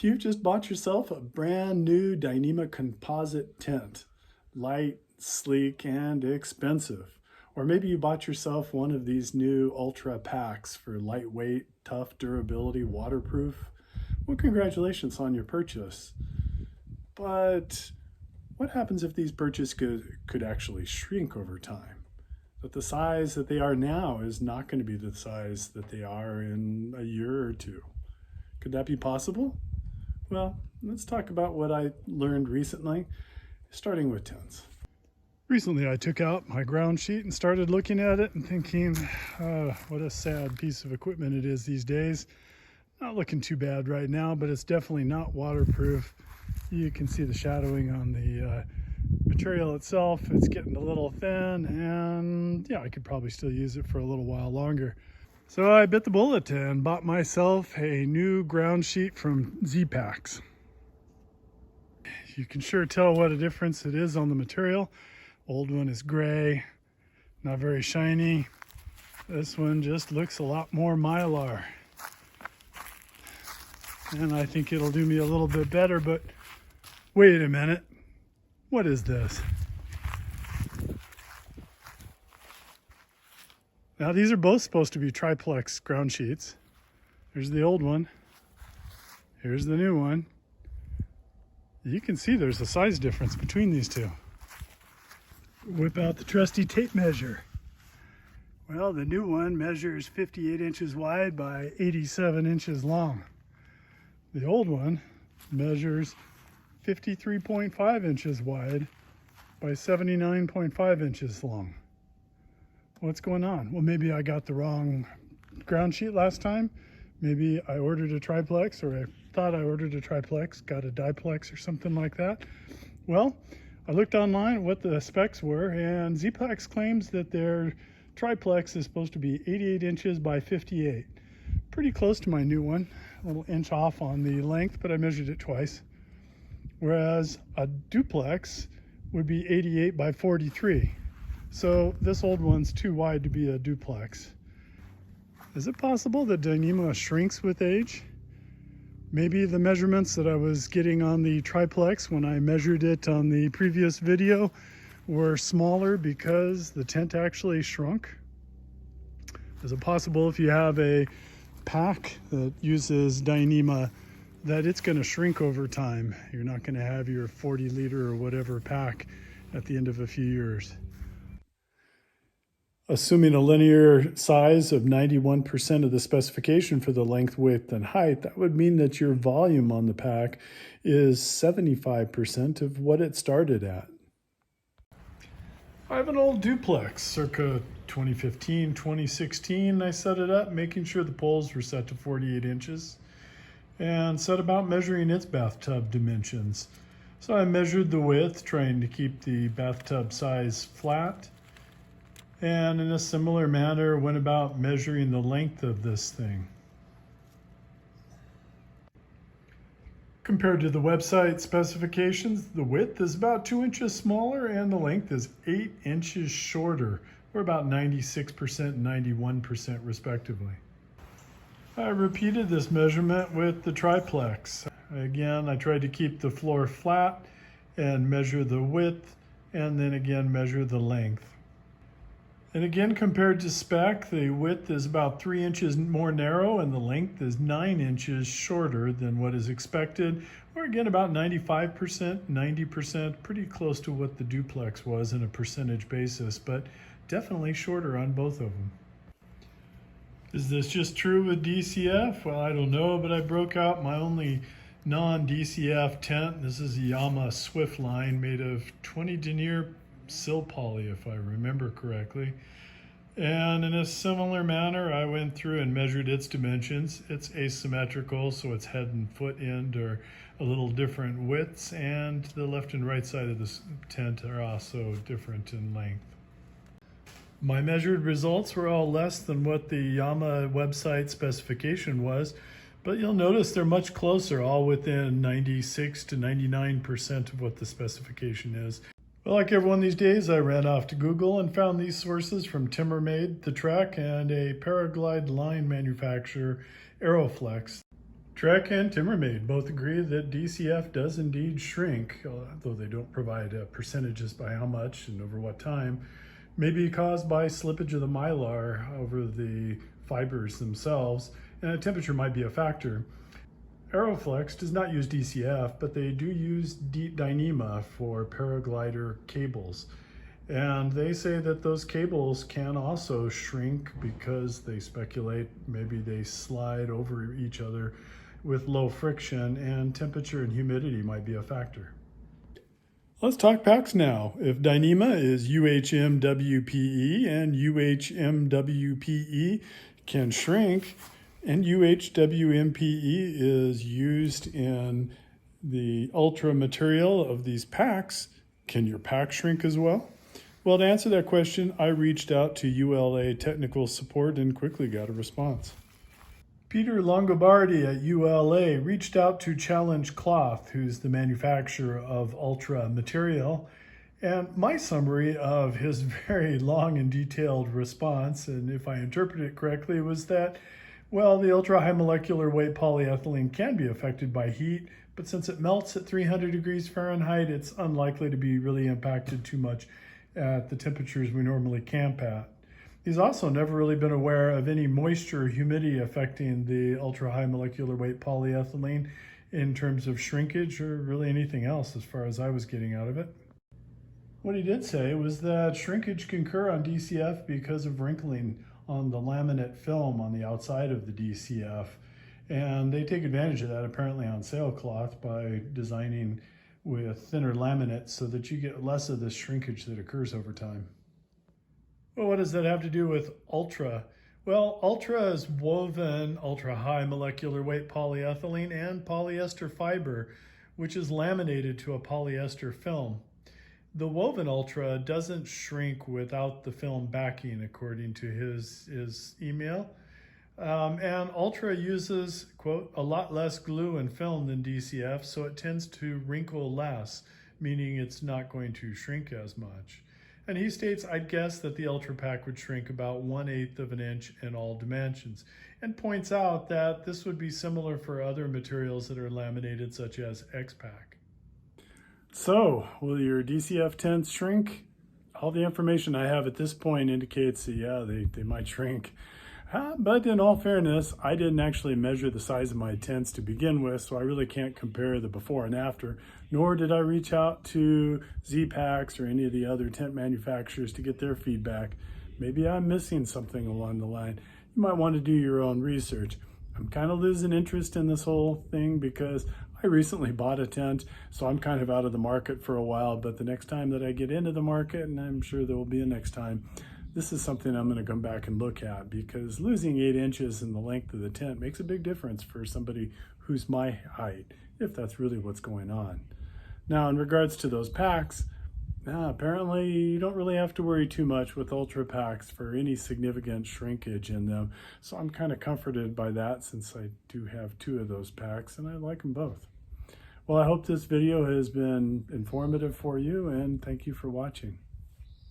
You just bought yourself a brand new Dyneema composite tent. Light, sleek, and expensive. Or maybe you bought yourself one of these new Ultra packs for lightweight, tough durability, waterproof. Well, congratulations on your purchase. But what happens if these purchases could actually shrink over time? That the size that they are now is not going to be the size that they are in a year or two. Could that be possible? Well, let's talk about what I learned recently, starting with tents. Recently, I took out my ground sheet and started looking at it and thinking, what a sad piece of equipment it is these days. Not looking too bad right now, but it's definitely not waterproof. You can see the shadowing on the material itself. It's getting a little thin, and yeah, I could probably still use it for a little while longer. So I bit the bullet and bought myself a new ground sheet from Z-Packs. You can sure tell what a difference it is on the material. Old one is gray, not very shiny. This one just looks a lot more mylar. And I think it'll do me a little bit better, but wait a minute. What is this? Now these are both supposed to be triplex ground sheets. Here's the old one. Here's the new one. You can see there's a size difference between these two. Whip out the trusty tape measure. Well, the new one measures 58 inches wide by 87 inches long. The old one measures 53.5 inches wide by 79.5 inches long. What's going on? Well, maybe I got the wrong ground sheet last time. Maybe I ordered a triplex, or I thought I ordered a triplex, got a diplex or something like that. Well, I looked online what the specs were, and Z-Packs claims that their triplex is supposed to be 88 inches by 58. Pretty close to my new one, a little inch off on the length, but I measured it twice. Whereas a duplex would be 88 by 43. So this old one's too wide to be a duplex. Is it possible that Dyneema shrinks with age? Maybe the measurements that I was getting on the triplex when I measured it on the previous video were smaller because the tent actually shrunk? Is it possible if you have a pack that uses Dyneema that it's going to shrink over time? You're not going to have your 40 liter or whatever pack at the end of a few years. Assuming a linear size of 91% of the specification for the length, width, and height, that would mean that your volume on the pack is 75% of what it started at. I have an old duplex, circa 2015, 2016. I set it up, making sure the poles were set to 48 inches, and set about measuring its bathtub dimensions. So I measured the width, trying to keep the bathtub size flat, and in a similar manner went about measuring the length of this thing. Compared to the website specifications, the width is about 2 inches smaller and the length is 8 inches shorter, or about 96% and 91% respectively. I repeated this measurement with the triplex. Again, I tried to keep the floor flat and measure the width, and then again measure the length. And again, compared to spec, the width is about 3 inches more narrow and the length is 9 inches shorter than what is expected, or again about 95%, 90%, pretty close to what the duplex was in a percentage basis, but definitely shorter on both of them. Is this just true with DCF? Well, I don't know, but I broke out my only non-DCF tent. This is a Yamaha Swift line made of 20 denier sill poly, if I remember correctly. And in a similar manner, I went through and measured its dimensions. It's asymmetrical, so its head and foot end are a little different widths, and the left and right side of the tent are also different in length. My measured results were all less than what the Yamaha website specification was, but you'll notice they're much closer, all within 96 to 99% of what the specification is. Well, like everyone these days, I ran off to Google and found these sources from Timmermade, The Trek, and a Paraglide line manufacturer, Aeroflex. Trek and Timmermaid both agree that DCF does indeed shrink, though they don't provide percentages by how much and over what time, may be caused by slippage of the mylar over the fibers themselves, and a temperature might be a factor. Aeroflex does not use DCF, but they do use Dyneema for paraglider cables. And they say that those cables can also shrink because they speculate maybe they slide over each other with low friction, and temperature and humidity might be a factor. Let's talk packs now. If Dyneema is UHMWPE and UHMWPE can shrink, and UHWMPE is used in the ultra material of these packs, can your pack shrink as well? Well, to answer that question, I reached out to ULA technical support and quickly got a response. Peter Longobardi at ULA reached out to Challenge Cloth, who's the manufacturer of ultra material, and my summary of his very long and detailed response, and if I interpret it correctly, was that, well, the ultra high molecular weight polyethylene can be affected by heat, but since it melts at 300 degrees Fahrenheit, it's unlikely to be really impacted too much at the temperatures we normally camp at. He's also never really been aware of any moisture or humidity affecting the ultra high molecular weight polyethylene in terms of shrinkage or really anything else as far as I was getting out of it. What he did say was that shrinkage can occur on DCF because of wrinkling on the laminate film on the outside of the DCF. And they take advantage of that apparently on sailcloth by designing with thinner laminate so that you get less of this shrinkage that occurs over time. Well, what does that have to do with ultra? Well, ultra is woven ultra high molecular weight polyethylene and polyester fiber, which is laminated to a polyester film. The woven ultra doesn't shrink without the film backing, according to his email. And ultra uses, quote, a lot less glue and film than DCF, so it tends to wrinkle less, meaning it's not going to shrink as much. And he states, I'd guess that the Ultra Pack would shrink about 1/8 of an inch in all dimensions, and points out that this would be similar for other materials that are laminated, such as X-Pack. So, will your DCF tents shrink? All the information I have at this point indicates that, yeah, they might shrink. But in all fairness, I didn't actually measure the size of my tents to begin with, so I really can't compare the before and after, nor did I reach out to Z-Packs or any of the other tent manufacturers to get their feedback. Maybe I'm missing something along the line. You might want to do your own research. I'm kind of losing interest in this whole thing because I recently bought a tent, so I'm kind of out of the market for a while, but the next time that I get into the market, and I'm sure there will be a next time, this is something I'm going to come back and look at, because losing 8 inches in the length of the tent makes a big difference for somebody who's my height, if that's really what's going on. Now, in regards to those packs, apparently you don't really have to worry too much with Ultra Packs for any significant shrinkage in them. So I'm kind of comforted by that, since I do have 2 of those packs and I like them both. Well, I hope this video has been informative for you, and thank you for watching.